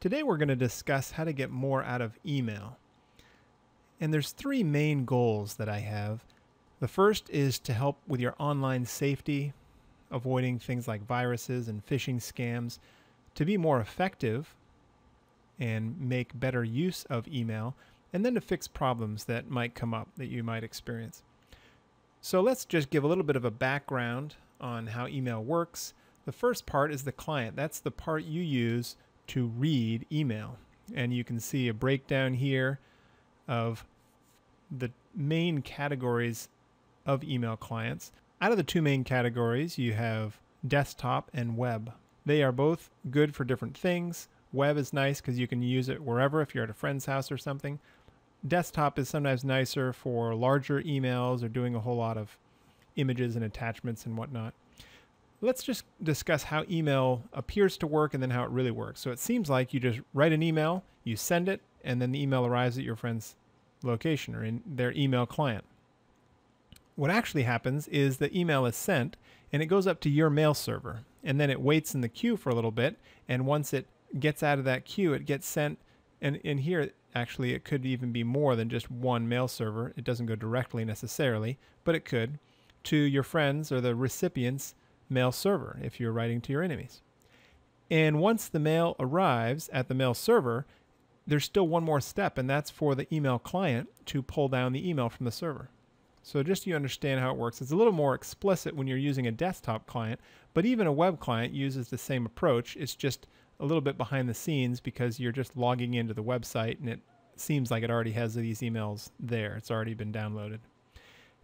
Today we're going to discuss how to get more out of email. And there's three main goals that I have. The first is to help with your online safety, avoiding things like viruses and phishing scams, to be more effective and make better use of email, and then to fix problems that might come up that you might experience. So let's just give a little bit of a background on how email works. The first part is the client. That's the part you use to read email. And you can see a breakdown here of the main categories of email clients. Out of the two main categories, you have desktop and web. They are both good for different things. Web is nice because you can use it wherever if you're at a friend's house or something. Desktop is sometimes nicer for larger emails or doing a whole lot of images and attachments and whatnot. Let's just discuss how email appears to work and then how it really works. So it seems like you just write an email, you send it, and then the email arrives at your friend's location or in their email client. What actually happens is the email is sent and it goes up to your mail server, and then it waits in the queue for a little bit, and once it gets out of that queue, it gets sent, and in here actually it could even be more than just one mail server. It doesn't go directly necessarily, but it could, to your friends or the recipient's mail server if you're writing to your enemies. And once the mail arrives at the mail server, there's still one more step, and that's for the email client to pull down the email from the server. So just so you understand how it works, it's a little more explicit when you're using a desktop client, but even a web client uses the same approach. It's just a little bit behind the scenes because you're just logging into the website and it seems like it already has these emails there. It's already been downloaded.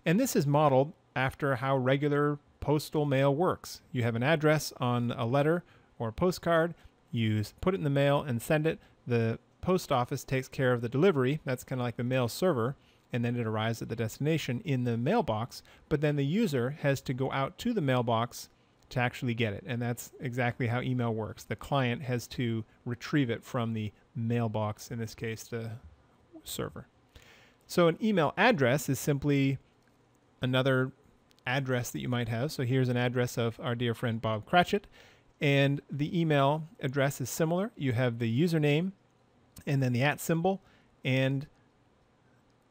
And this is modeled after how regular postal mail works. You have an address on a letter or a postcard, you put it in the mail and send it. The post office takes care of the delivery. That's kind of like the mail server, and then it arrives at the destination in the mailbox, but then the user has to go out to the mailbox to actually get it, and that's exactly how email works. The client has to retrieve it from the mailbox, in this case the server. So an email address is simply another address that you might have. So here's an address of our dear friend Bob Cratchit, and the email address is similar. You have the username and then the @ symbol and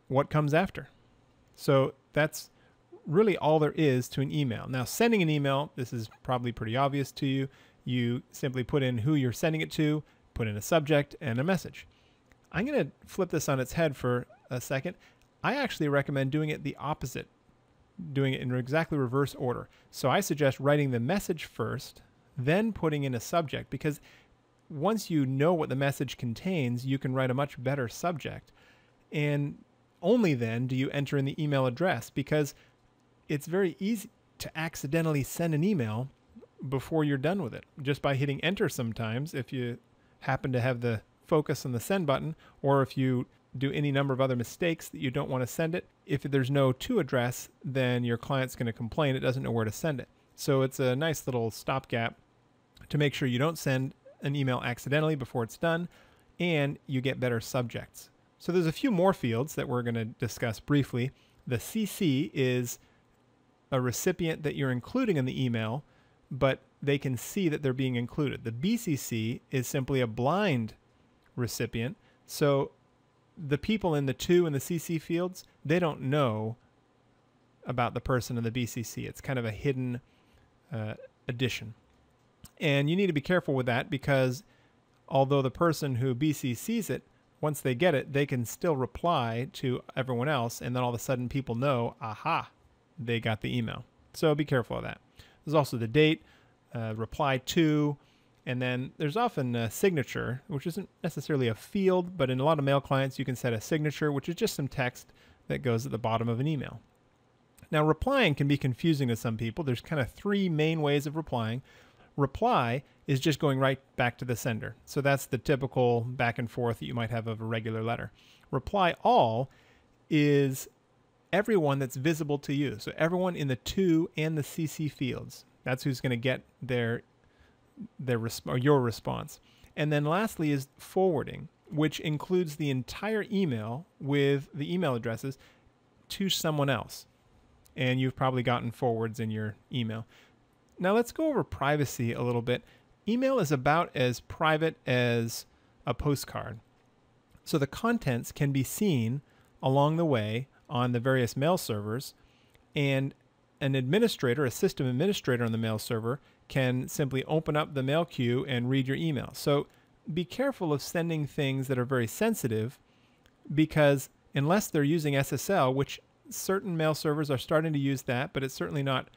what comes after. So that's really all there is to an email. Now, sending an email, this is probably pretty obvious to you. You simply put in who you're sending it to, put in a subject and a message. I'm going to flip this on its head for a second. I actually recommend doing it the opposite, doing it in exactly reverse order. So I suggest writing the message first, then putting in a subject, because once you know what the message contains, you can write a much better subject. And only then do you enter in the email address, because it's very easy to accidentally send an email before you're done with it, just by hitting enter sometimes if you happen to have the focus on the send button, or if you do any number of other mistakes that you don't want to send it. If there's no to address, then your client's going to complain it doesn't know where to send it. So it's a nice little stopgap to make sure you don't send an email accidentally before it's done, and you get better subjects. So there's a few more fields that we're going to discuss briefly. The CC is a recipient that you're including in the email, but they can see that they're being included. The BCC is simply a blind recipient. So the people in the to and the CC fields, they don't know about the person in the BCC. It's kind of a hidden addition. And you need to be careful with that, because although the person who BCCs it, once they get it, they can still reply to everyone else, and then all of a sudden people know, aha, they got the email. So be careful of that. There's also the date, reply to, and then there's often a signature, which isn't necessarily a field, but in a lot of mail clients you can set a signature, which is just some text that goes at the bottom of an email. Now, replying can be confusing to some people. There's kind of three main ways of replying. Reply is just going right back to the sender. So that's the typical back and forth that you might have of a regular letter. Reply all is everyone that's visible to you. So everyone in the to and the CC fields. That's who's going to get your response. And then lastly is forwarding, which includes the entire email with the email addresses to someone else. And you've probably gotten forwards in your email. Now let's go over privacy a little bit. Email is about as private as a postcard. So the contents can be seen along the way on the various mail servers, and an administrator, a system administrator on the mail server, can simply open up the mail queue and read your email. So be careful of sending things that are very sensitive, because unless they're using SSL, which certain mail servers are starting to use that, but it's certainly not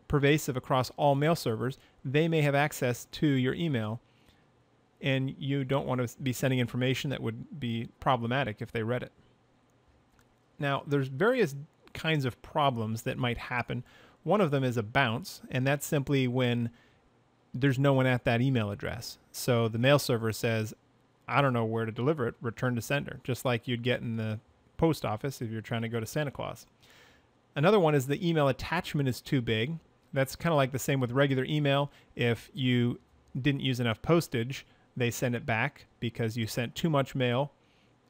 pervasive across all mail servers, they may have access to your email, and you don't want to be sending information that would be problematic if they read it. Now, there's various kinds of problems that might happen. One of them is a bounce, and that's simply when there's no one at that email address. So the mail server says, I don't know where to deliver it, return to sender, just like you'd get in the post office if you're trying to go to Santa Claus. Another one is the email attachment is too big. That's kind of like the same with regular email. If you didn't use enough postage, they send it back because you sent too much mail.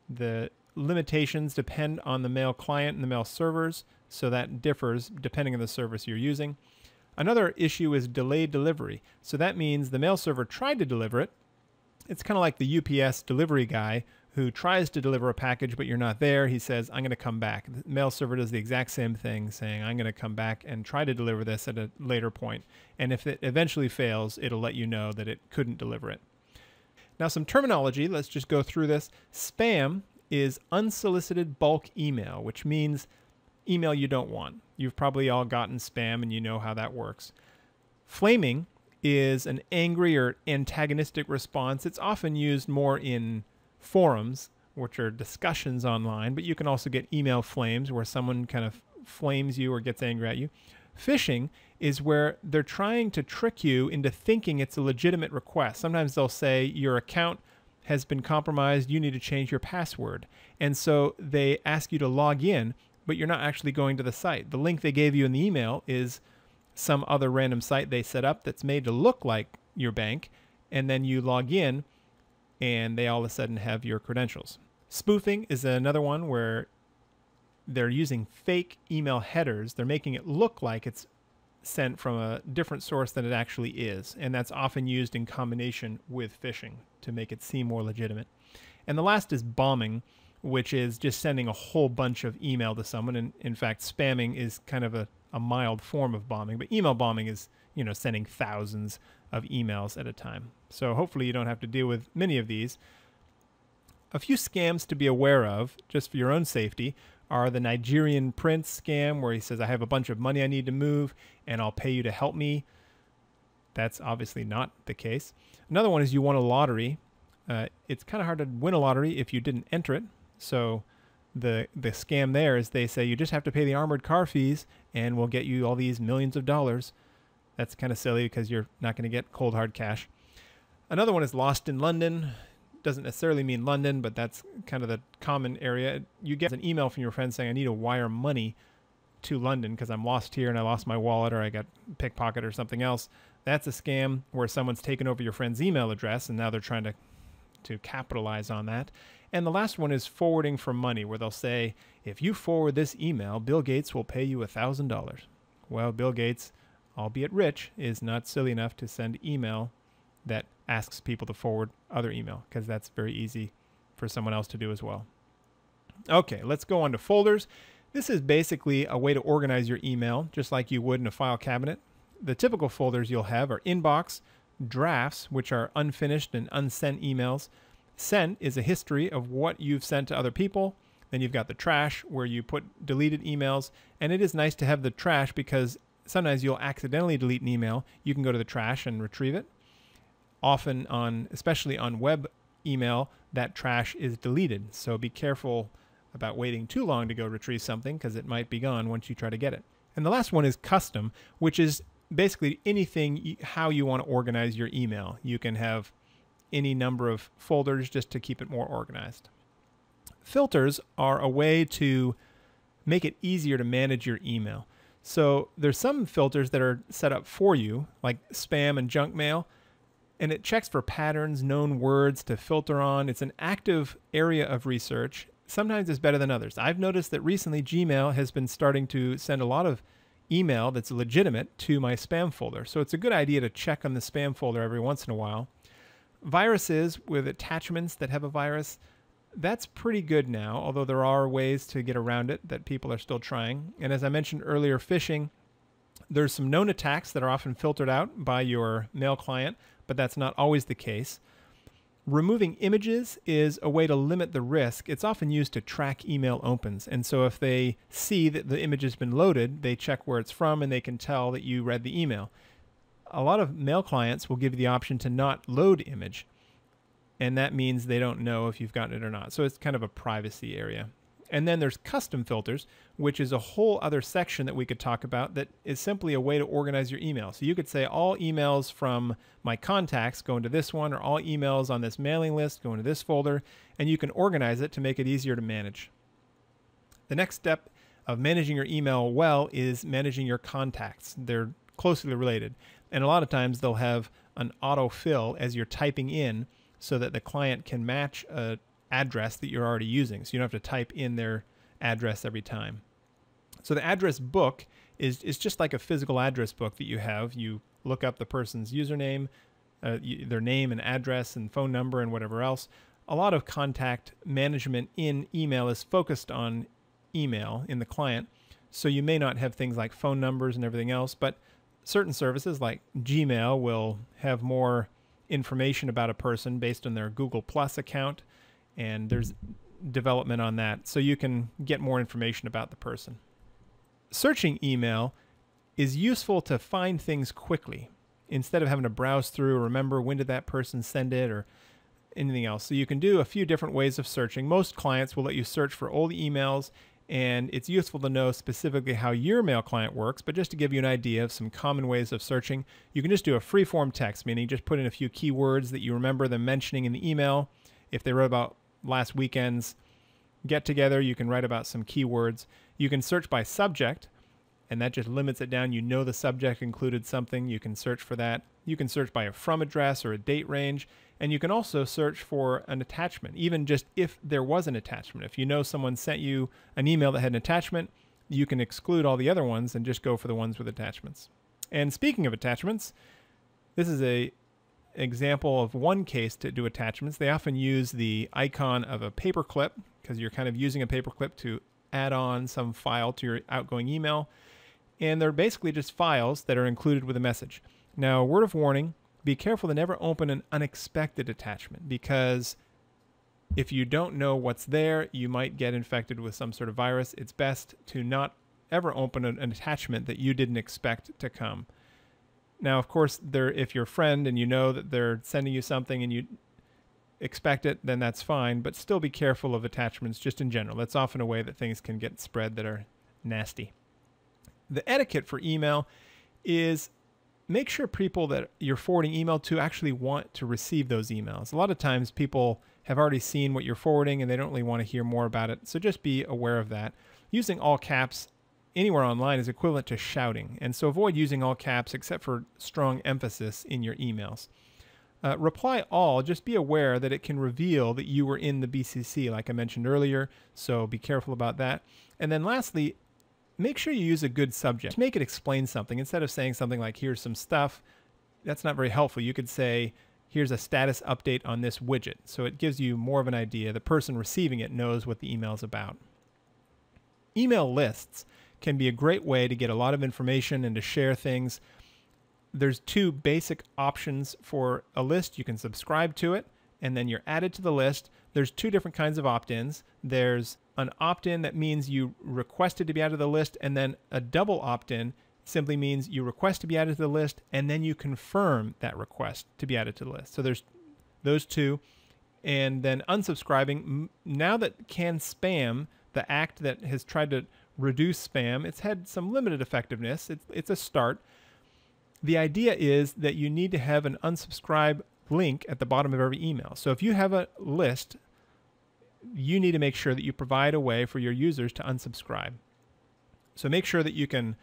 The limitations depend on the mail client and the mail servers, so that differs depending on the service you're using. Another issue is delayed delivery. So that means the mail server tried to deliver it. It's kind of like the UPS delivery guy who tries to deliver a package, but you're not there. He says, I'm going to come back. The mail server does the exact same thing, saying, I'm going to come back and try to deliver this at a later point. And if it eventually fails, it'll let you know that it couldn't deliver it. Now, some terminology. Let's just go through this. Spam is unsolicited bulk email, which means email you don't want. You've probably all gotten spam and you know how that works. Flaming is an angry or antagonistic response. It's often used more in forums, which are discussions online, but you can also get email flames where someone kind of flames you or gets angry at you. Phishing is where they're trying to trick you into thinking it's a legitimate request. Sometimes they'll say your account has been compromised, you need to change your password. And so they ask you to log in, but you're not actually going to the site. The link they gave you in the email is some other random site they set up that's made to look like your bank, and then you log in and they all of a sudden have your credentials. Spoofing is another one where they're using fake email headers. They're making it look like it's sent from a different source than it actually is, and that's often used in combination with phishing to make it seem more legitimate. And the last is bombing, which is just sending a whole bunch of email to someone. And in fact, spamming is kind of a mild form of bombing, but email bombing is, sending thousands of emails at a time. So hopefully you don't have to deal with many of these. A few scams to be aware of, just for your own safety, are the Nigerian prince scam, where he says, I have a bunch of money I need to move and I'll pay you to help me. That's obviously not the case. Another one is you won a lottery. It's kind of hard to win a lottery if you didn't enter it. So the scam there is they say you just have to pay the armored car fees and we'll get you all these millions of dollars. That's kind of silly because you're not going to get cold hard cash. Another one is lost in London. Doesn't necessarily mean London, but that's kind of the common area. You get an email from your friend saying, I need to wire money to London because I'm lost here and I lost my wallet or I got pickpocketed or something else. That's a scam where someone's taken over your friend's email address and now they're trying to capitalize on that. And the last one is forwarding for money, where they'll say, if you forward this email, Bill Gates will pay you $1,000. Well, Bill Gates, albeit rich, is not silly enough to send email that asks people to forward other email, because that's very easy for someone else to do as well. Okay, let's go on to folders. This is basically a way to organize your email, just like you would in a file cabinet. The typical folders you'll have are inbox, drafts, which are unfinished and unsent emails. Sent is a history of what you've sent to other people. Then you've got the trash, where you put deleted emails. And it is nice to have the trash because sometimes you'll accidentally delete an email. You can go to the trash and retrieve it. Often especially on web email, that trash is deleted. So be careful about waiting too long to go retrieve something because it might be gone once you try to get it. And the last one is custom, which is basically anything, how you want to organize your email. You can have any number of folders just to keep it more organized. Filters are a way to make it easier to manage your email. So there's some filters that are set up for you, like spam and junk mail, and it checks for patterns, known words to filter on. It's an active area of research. Sometimes it's better than others. I've noticed that recently Gmail has been starting to send a lot of email that's legitimate to my spam folder. So it's a good idea to check on the spam folder every once in a while. Viruses with attachments that have a virus, that's pretty good now, although there are ways to get around it that people are still trying. And as I mentioned earlier, phishing, there's some known attacks that are often filtered out by your mail client, but that's not always the case. Removing images is a way to limit the risk. It's often used to track email opens. And so if they see that the image has been loaded, they check where it's from and they can tell that you read the email. A lot of mail clients will give you the option to not load image. And that means they don't know if you've gotten it or not. So it's kind of a privacy area. And then there's custom filters, which is a whole other section that we could talk about that is simply a way to organize your email. So you could say all emails from my contacts go into this one, or all emails on this mailing list go into this folder, and you can organize it to make it easier to manage. The next step of managing your email well is managing your contacts. They're closely related. And a lot of times they'll have an autofill as you're typing in so that the client can match a address that you're already using. So you don't have to type in their address every time. So the address book is just like a physical address book that you have. You look up the person's username, their name and address and phone number and whatever else. A lot of contact management in email is focused on email in the client. So you may not have things like phone numbers and everything else, but certain services like Gmail will have more information about a person based on their Google Plus account. And there's development on that, so you can get more information about the person. Searching email is useful to find things quickly instead of having to browse through or remember when did that person send it or anything else. So you can do a few different ways of searching. Most clients will let you search for old emails, and it's useful to know specifically how your mail client works, but just to give you an idea of some common ways of searching, you can just do a free-form text, meaning just put in a few keywords that you remember them mentioning in the email. If they wrote about last weekend's get together, you can write about some keywords. You can search by subject, and that just limits it down. You know the subject included something. You can search for that. You can search by a from address or a date range, and you can also search for an attachment, even just if there was an attachment. If you know someone sent you an email that had an attachment, you can exclude all the other ones and just go for the ones with attachments. And speaking of attachments, this is a example of one case to do attachments. They often use the icon of a paperclip because you're kind of using a paperclip to add on some file to your outgoing email. And they're basically just files that are included with a message. Now, word of warning, be careful to never open an unexpected attachment, because if you don't know what's there, you might get infected with some sort of virus. It's best to not ever open an attachment that you didn't expect to come. Now, of course, if you're a friend and you know that they're sending you something and you expect it, then that's fine. But still be careful of attachments just in general. That's often a way that things can get spread that are nasty. The etiquette for email is make sure people that you're forwarding email to actually want to receive those emails. A lot of times people have already seen what you're forwarding and they don't really want to hear more about it. So just be aware of that. Using all caps anywhere online is equivalent to shouting, and so avoid using all caps except for strong emphasis in your emails. Reply all, just be aware that it can reveal that you were in the BCC like I mentioned earlier, so be careful about that. And then lastly, make sure you use a good subject. Make it explain something. Instead of saying something like, here's some stuff, that's not very helpful. You could say, here's a status update on this widget, so it gives you more of an idea. The person receiving it knows what the email is about. Email lists can be a great way to get a lot of information and to share things. There's two basic options for a list. You can subscribe to it, and then you're added to the list. There's two different kinds of opt-ins. There's an opt-in that means you requested to be added to the list, and then a double opt-in simply means you request to be added to the list, and then you confirm that request to be added to the list. So there's those two. And then unsubscribing, now that CAN-SPAM, the act that has tried to reduce spam, it's had some limited effectiveness. It's a start. The idea is that you need to have an unsubscribe link at the bottom of every email. So if you have a list, you need to make sure that you provide a way for your users to unsubscribe. So make sure that you can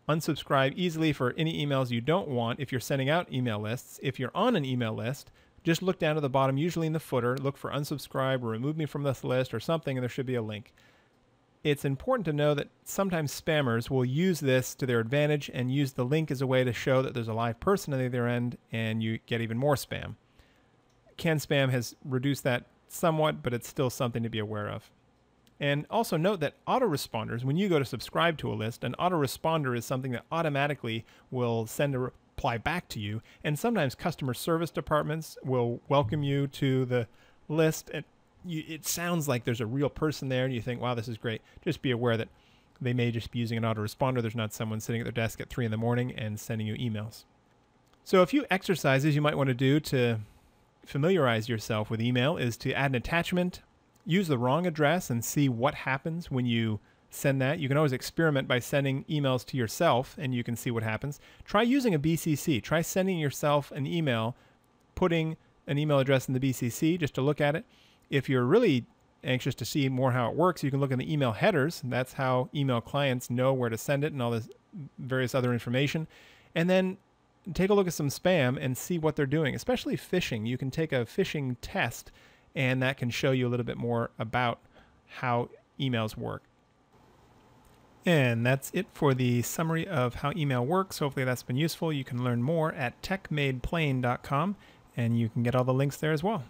unsubscribe easily for any emails you don't want if you're sending out email lists. If you're on an email list, just look down to the bottom, usually in the footer, look for unsubscribe or remove me from this list or something, and there should be a link. It's important to know that sometimes spammers will use this to their advantage and use the link as a way to show that there's a live person on the other end, and you get even more spam. Canned spam has reduced that somewhat, but it's still something to be aware of. And also note that autoresponders, when you go to subscribe to a list, an autoresponder is something that automatically will send a reply back to you. And sometimes customer service departments will welcome you to the list. And it sounds like there's a real person there, and you think, wow, this is great. Just be aware that they may just be using an autoresponder. There's not someone sitting at their desk at 3 in the morning and sending you emails. So a few exercises you might want to do to familiarize yourself with email is to add an attachment, use the wrong address, and see what happens when you send that. You can always experiment by sending emails to yourself, and you can see what happens. Try using a BCC. Try sending yourself an email, putting an email address in the BCC just to look at it. If you're really anxious to see more how it works, you can look in the email headers. That's how email clients know where to send it and all this various other information. And then take a look at some spam and see what they're doing, especially phishing. You can take a phishing test, and that can show you a little bit more about how emails work. And that's it for the summary of how email works. Hopefully that's been useful. You can learn more at techmadeplain.com, and you can get all the links there as well.